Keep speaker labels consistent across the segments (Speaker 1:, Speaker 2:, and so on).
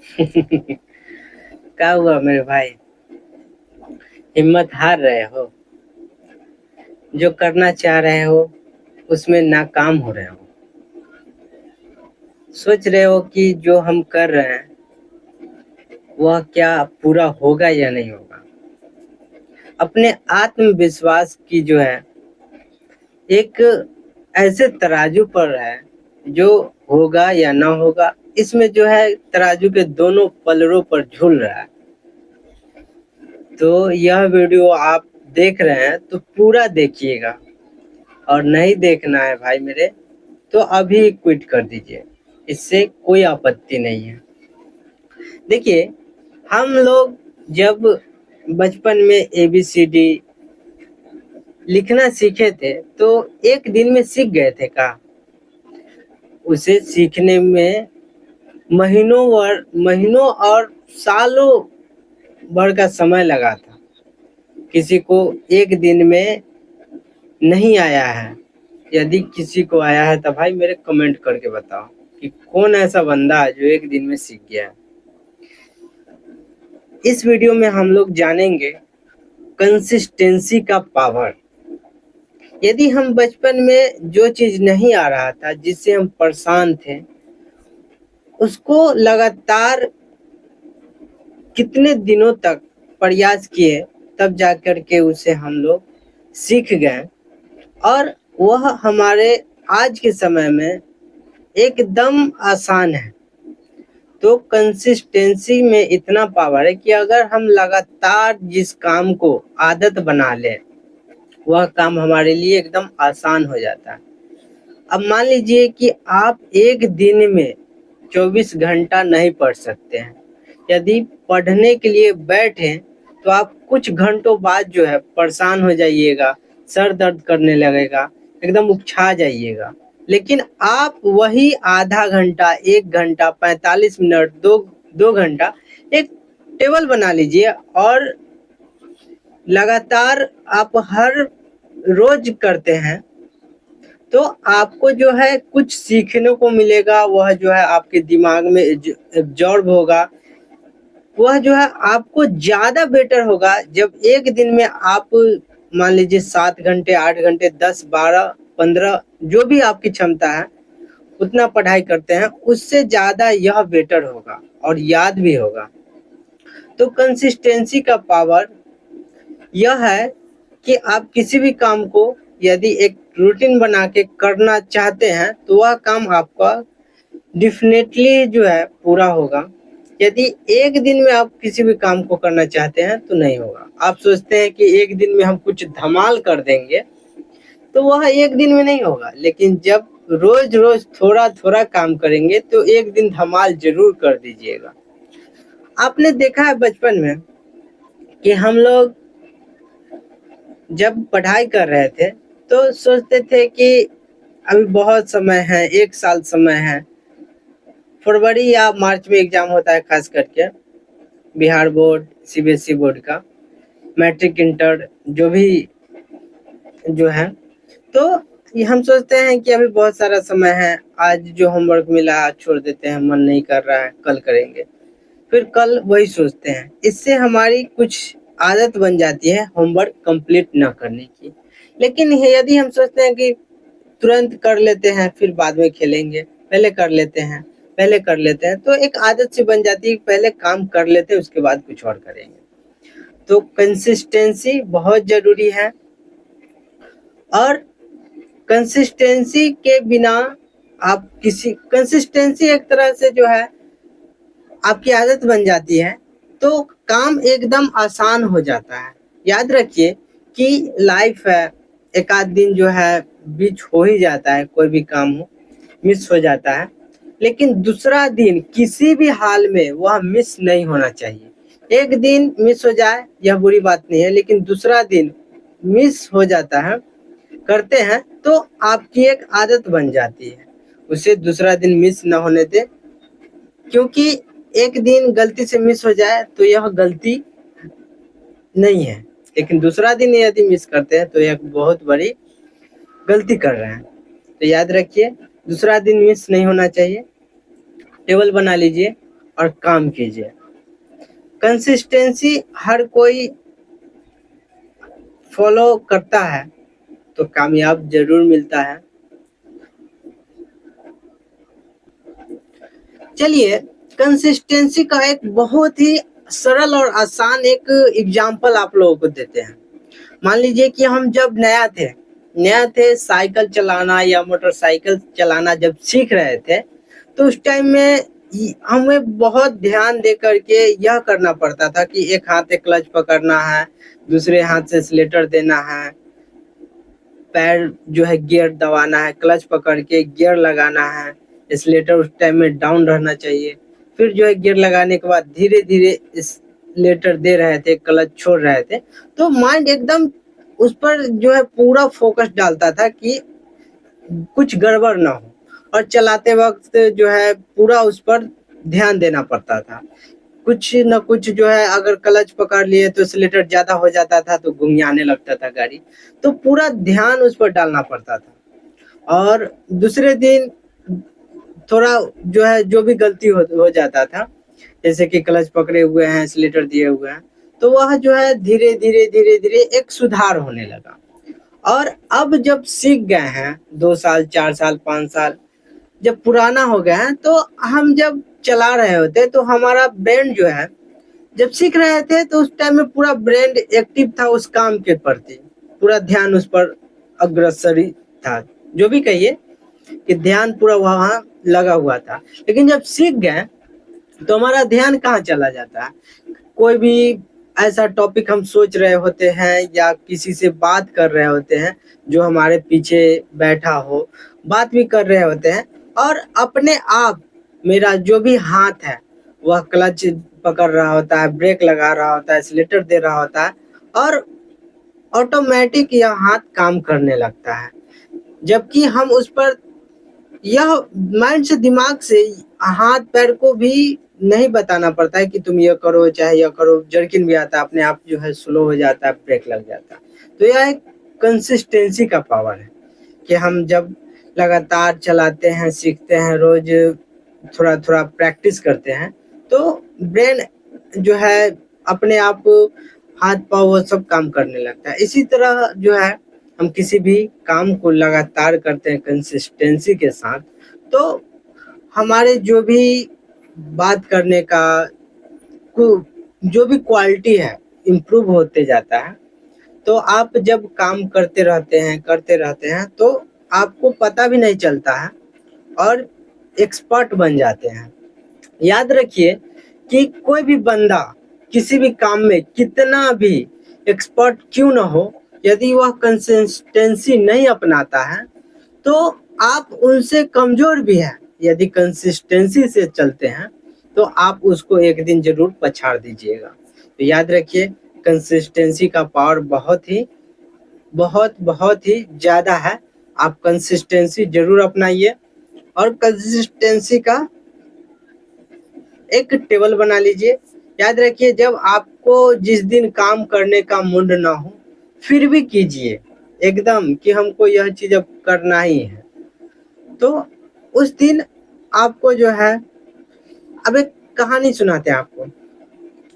Speaker 1: क्या हुआ मेरे भाई? हिम्मत हार रहे हो? जो करना चाह रहे हो उसमें नाकाम हो रहे हो। सोच रहे हो कि जो हम कर रहे हैं वह क्या पूरा होगा या नहीं होगा। अपने आत्मविश्वास की जो है एक ऐसे तराजू पर है, जो होगा या ना होगा इसमें जो है तराजू के दोनों पलड़ों पर झूल रहा है। तो यह वीडियो आप देख रहे हैं तो पूरा देखिएगा, और नहीं देखना है भाई मेरे तो अभी क्विट कर दीजिए, इससे कोई आपत्ति नहीं है। देखिए, हम लोग जब बचपन में ABCD लिखना सीखे थे तो एक दिन में सीख गए थे का? उसे सीखने में महीनों और सालों भर का समय लगा था। किसी को एक दिन में नहीं आया है। यदि किसी को आया है तो भाई मेरे कमेंट करके बताओ कि कौन ऐसा बंदा है जो एक दिन में सीख गया है। इस वीडियो में हम लोग जानेंगे कंसिस्टेंसी का पावर। यदि हम बचपन में जो चीज नहीं आ रहा था, जिससे हम परेशान थे, उसको लगातार कितने दिनों तक प्रयास किए, तब जाकर के उसे हम लोग सीख गए, और वह हमारे आज के समय में एकदम आसान है। तो कंसिस्टेंसी में इतना पावर है कि अगर हम लगातार जिस काम को आदत बना लें, वह काम हमारे लिए एकदम आसान हो जाता है। अब मान लीजिए कि आप एक दिन में 24 घंटा नहीं पढ़ सकते हैं। यदि पढ़ने के लिए बैठे तो आप कुछ घंटों बाद जो है परेशान हो जाइएगा, सर दर्द करने लगेगा, एकदम उकछा जाइएगा। लेकिन आप वही आधा घंटा, 1 घंटा, 45 मिनट, दो घंटा एक टेबल बना लीजिए, और लगातार आप हर रोज करते हैं तो आपको जो है कुछ सीखने को मिलेगा। वह जो है आपके दिमाग में एब्जॉर्ब होगा। वह जो है आपको ज्यादा बेटर होगा जब एक दिन में आप मान लीजिए 7 घंटे, 8 घंटे, 10, 12, 15 जो भी आपकी क्षमता है उतना पढ़ाई करते हैं, उससे ज्यादा यह बेटर होगा और याद भी होगा। तो कंसिस्टेंसी का पावर यह है कि आप किसी भी काम को यदि एक रूटीन बना के करना चाहते हैं तो वह काम आपका डेफिनेटली जो है पूरा होगा। यदि एक दिन में आप किसी भी काम को करना चाहते हैं तो नहीं होगा। आप सोचते हैं कि एक दिन में हम कुछ धमाल कर देंगे, तो वह एक दिन में नहीं होगा। लेकिन जब रोज रोज थोड़ा थोड़ा काम करेंगे तो एक दिन धमाल जरूर कर दीजिएगा। आपने देखा है बचपन में कि हम लोग जब पढ़ाई कर रहे थे तो सोचते थे कि अभी बहुत समय है, 1 साल समय है। फरवरी या मार्च में एग्जाम होता है, खास करके बिहार बोर्ड, CBSE बोर्ड का, मैट्रिक, इंटर जो भी जो है। तो ये हम सोचते हैं कि अभी बहुत सारा समय है, आज जो होमवर्क मिला आज छोड़ देते हैं, मन नहीं कर रहा है, कल करेंगे। फिर कल वही सोचते हैं। इससे हमारी कुछ आदत बन जाती है होमवर्क कंप्लीट ना करने की। लेकिन यदि हम सोचते हैं कि तुरंत कर लेते हैं फिर बाद में खेलेंगे, पहले कर लेते हैं, पहले कर लेते हैं, तो एक आदत सी बन जाती है कि पहले काम कर लेते हैं उसके बाद कुछ और करेंगे। तो कंसिस्टेंसी बहुत जरूरी है, और कंसिस्टेंसी के बिना आप किसी कंसिस्टेंसी एक तरह से जो है आपकी आदत बन जाती है तो काम एकदम आसान हो जाता है। याद रखिए कि लाइफ है, एक आध दिन जो है बीच हो ही जाता है, कोई भी काम हो मिस हो जाता है, लेकिन दूसरा दिन किसी भी हाल में वह मिस नहीं होना चाहिए। एक दिन मिस हो जाए यह बुरी बात नहीं है, लेकिन दूसरा दिन मिस हो जाता है, करते हैं तो आपकी एक आदत बन जाती है, उसे दूसरा दिन मिस ना होने दे। क्योंकि एक दिन गलती से मिस हो जाए तो यह गलती नहीं है, लेकिन दूसरा दिन यदि मिस करते हैं तो यह बहुत बड़ी गलती कर रहे हैं। तो याद रखिए दूसरा दिन मिस नहीं होना चाहिए। टेबल बना लीजिए, और काम कीजिए। कंसिस्टेंसी हर कोई फॉलो करता है तो कामयाब जरूर मिलता है। चलिए कंसिस्टेंसी का एक बहुत ही सरल और आसान एक एग्जाम्पल आप लोगों को देते हैं। मान लीजिए कि हम जब नया थे साइकिल चलाना या मोटरसाइकिल चलाना जब सीख रहे थे, तो उस टाइम में हमें बहुत ध्यान दे करके यह करना पड़ता था कि एक हाथ से क्लच पकड़ना है, दूसरे हाथ से एक्सीलेटर देना है, पैर जो है गियर दबाना है, क्लच पकड़ के गियर लगाना है, एक्सीलेटर उस टाइम में डाउन रहना चाहिए। फिर जो है गियर लगाने के बाद धीरे धीरे एक्सीलेटर दे रहे थे, क्लच छोड़ रहे थे, तो माइंड एकदम उस पर जो है पूरा फोकस डालता था कि कुछ गड़बड़ ना हो, और चलाते वक्त जो है पूरा उस पर ध्यान देना पड़ता था। कुछ न कुछ जो है अगर क्लच पकड़ लिए तो एक्सीलेटर ज्यादा हो जाता था तो गुंगियाने लगता था गाड़ी, तो पूरा ध्यान उस पर डालना पड़ता था। और दूसरे दिन थोड़ा जो है जो भी गलती हो जाता था, जैसे कि क्लच पकड़े हुए हैं, एक्सीलेटर दिए हुए हैं, तो वह जो है धीरे धीरे एक सुधार होने लगा। और अब जब सीख गए हैं 2 साल 4 साल 5 साल जब पुराना हो गया है, तो हम जब चला रहे होते हैं तो हमारा ब्रेन जो है, जब सीख रहे थे तो उस टाइम में पूरा ब्रेन एक्टिव था उस काम के प्रति, पूरा ध्यान उस पर अग्रसर था, जो भी कहिए कि ध्यान पूरा वहां लगा हुआ था। लेकिन जब सीख गए तो हमारा ध्यान कहाँ चला जाता है। कोई भी ऐसा टॉपिक हम सोच रहे होते हैं या किसी से बात कर रहे होते हैं जो हमारे पीछे बैठा हो, बात भी कर रहे होते हैं, और अपने आप मेरा जो भी हाथ है वह क्लच पकड़ रहा होता है, ब्रेक लगा रहा होता है, एक्सीलेटर दे रहा होता है, और ऑटोमेटिक यह हाथ काम करने लगता है। जबकि हम उस पर यह माइंड से, दिमाग से हाथ पैर को भी नहीं बताना पड़ता है कि तुम ये करो चाहे यह करो, जर्किन भी आता है, अपने आप जो है स्लो हो जाता है, ब्रेक लग जाता है। तो यह एक कंसिस्टेंसी का पावर है कि हम जब लगातार चलाते हैं, सीखते हैं, रोज थोड़ा थोड़ा प्रैक्टिस करते हैं, तो ब्रेन जो है अपने आप हाथ पाँव वो सब काम करने लगता है। इसी तरह जो है हम किसी भी काम को लगातार करते हैं कंसिस्टेंसी के साथ, तो हमारे जो भी बात करने का जो भी क्वालिटी है इम्प्रूव होते जाता है। तो आप जब काम करते रहते हैं तो आपको पता भी नहीं चलता है और एक्सपर्ट बन जाते हैं। याद रखिए कि कोई भी बंदा किसी भी काम में कितना भी एक्सपर्ट क्यों ना हो, यदि वह कंसिस्टेंसी नहीं अपनाता है तो आप उनसे कमजोर भी है। यदि कंसिस्टेंसी से चलते हैं तो आप उसको एक दिन जरूर पछाड़ दीजिएगा। तो याद रखिए कंसिस्टेंसी का पावर बहुत ही ज्यादा है। आप कंसिस्टेंसी जरूर अपनाइए, और कंसिस्टेंसी का एक टेबल बना लीजिए। याद रखिए जब आपको जिस दिन काम करने का मूड ना हो फिर भी कीजिए एकदम कि हमको यह चीज अब करना ही है, तो उस दिन आपको जो है, अब एक कहानी सुनाते हैं आपको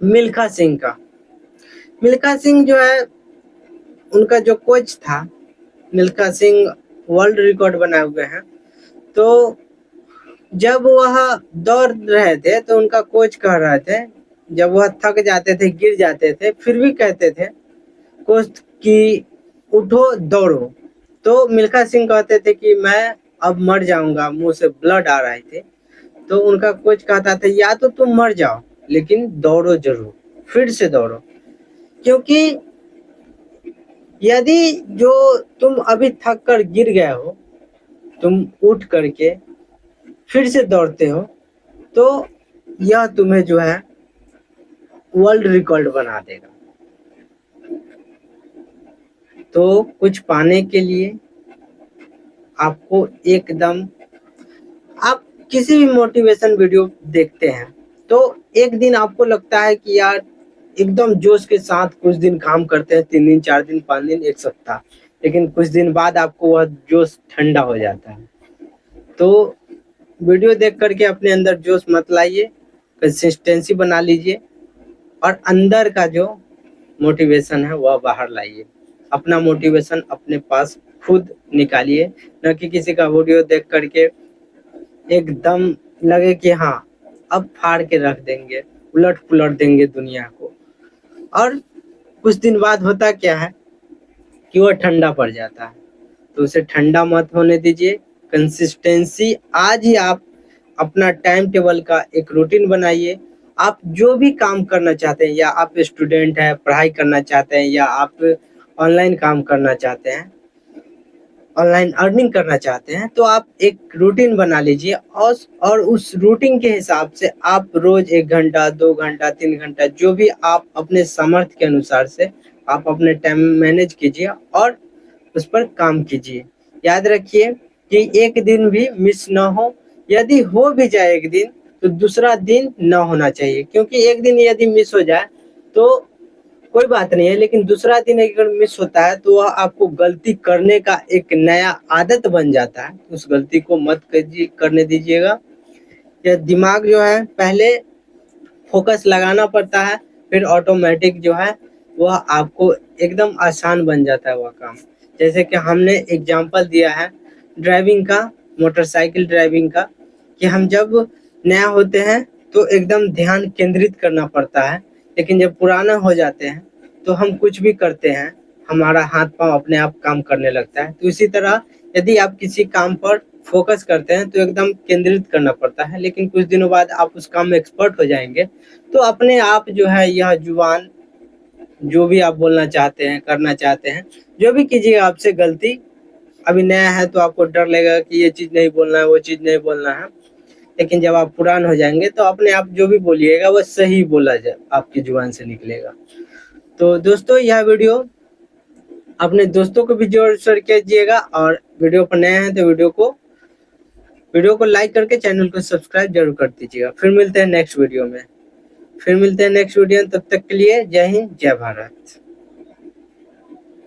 Speaker 1: मिल्खा सिंह का। मिल्खा सिंह जो है उनका जो कोच था, मिल्खा सिंह वर्ल्ड रिकॉर्ड बनाए हुए हैं। तो जब वह दौड़ रहे थे तो उनका कोच कह रहे थे, जब वह थक जाते थे, गिर जाते थे, फिर भी कहते थे कोच कि उठो दौड़ो। तो मिल्खा सिंह कहते थे कि मैं अब मर जाऊंगा, मुंह से ब्लड आ रहे थे। तो उनका कोच कहता था या तो तुम मर जाओ लेकिन दौड़ो जरूर, फिर से दौड़ो, क्योंकि यदि जो तुम अभी थक कर गिर गए हो, तुम उठ करके फिर से दौड़ते हो, तो यह तुम्हें जो है वर्ल्ड रिकॉर्ड बना देगा। तो कुछ पाने के लिए आपको एकदम, आप किसी भी मोटिवेशन वीडियो देखते हैं तो एक दिन आपको लगता है कि यार एकदम जोश के साथ कुछ दिन काम करते हैं, 3 दिन 4 दिन 5 दिन 1 सप्ताह, लेकिन कुछ दिन बाद आपको वह जोश ठंडा हो जाता है। तो वीडियो देख करके अपने अंदर जोश मत लाइए, कंसिस्टेंसी बना लीजिए और अंदर का जो मोटिवेशन है वह बाहर लाइए। अपना मोटिवेशन अपने पास खुद निकालिए, न कि किसी का वीडियो देख करके एकदम लगे कि हाँ अब फाड़ के रख देंगे, उलट पुलट देंगे दुनिया को। और कुछ दिन बाद होता क्या है कि वह ठंडा पड़ जाता है, तो उसे ठंडा मत होने दीजिए। कंसिस्टेंसी आज ही आप अपना टाइम टेबल का एक रूटीन बनाइए। आप जो भी काम करना चाहते हैं, या आप स्टूडेंट हैं पढ़ाई करना चाहते हैं, या आप ऑनलाइन काम करना चाहते हैं, ऑनलाइन अर्निंग करना चाहते हैं, तो आप एक रूटीन बना लीजिए और उस रूटीन के हिसाब से आप रोज 1 घंटा 2 घंटा 3 घंटा जो भी आप अपने सामर्थ्य के अनुसार से आप अपने टाइम मैनेज कीजिए और उस पर काम कीजिए। याद रखिए कि एक दिन भी मिस ना हो। यदि हो भी जाए एक दिन, तो दूसरा दिन ना होना चाहिए, क्योंकि एक दिन यदि मिस हो जाए तो कोई बात नहीं है, लेकिन दूसरा दिन अगर मिस होता है तो वह आपको गलती करने का एक नया आदत बन जाता है। उस गलती को मत करने दीजिएगा। यह दिमाग जो है पहले फोकस लगाना पड़ता है, फिर ऑटोमेटिक जो है वह आपको एकदम आसान बन जाता है वह काम। जैसे कि हमने एग्जांपल दिया है ड्राइविंग का, मोटरसाइकिल ड्राइविंग का, कि हम जब नया होते हैं तो एकदम ध्यान केंद्रित करना पड़ता है, लेकिन जब पुराना हो जाते हैं तो हम कुछ भी करते हैं, हमारा हाथ पांव अपने आप काम करने लगता है। तो इसी तरह यदि आप किसी काम पर फोकस करते हैं तो एकदम केंद्रित करना पड़ता है, लेकिन कुछ दिनों बाद आप उस काम में एक्सपर्ट हो जाएंगे, तो अपने आप जो है यह जुबान जो भी आप बोलना चाहते हैं, करना चाहते हैं, जो भी कीजिएगा, आपसे गलती अभी नया है तो आपको डर लगेगा कि ये चीज़ नहीं बोलना है, वो चीज़ नहीं बोलना है, लेकिन जब आप पुरान हो जाएंगे तो अपने आप जो भी बोलिएगा वो सही बोला जाए, आपकी जुबान से निकलेगा। तो दोस्तों यह वीडियो अपने दोस्तों को भी जरूर शेयर कीजिएगा, और वीडियो पर नए हैं तो वीडियो को लाइक करके चैनल को सब्सक्राइब जरूर कर दीजिएगा। फिर मिलते हैं नेक्स्ट वीडियो में, तब तक के लिए जय हिंद जय भारत।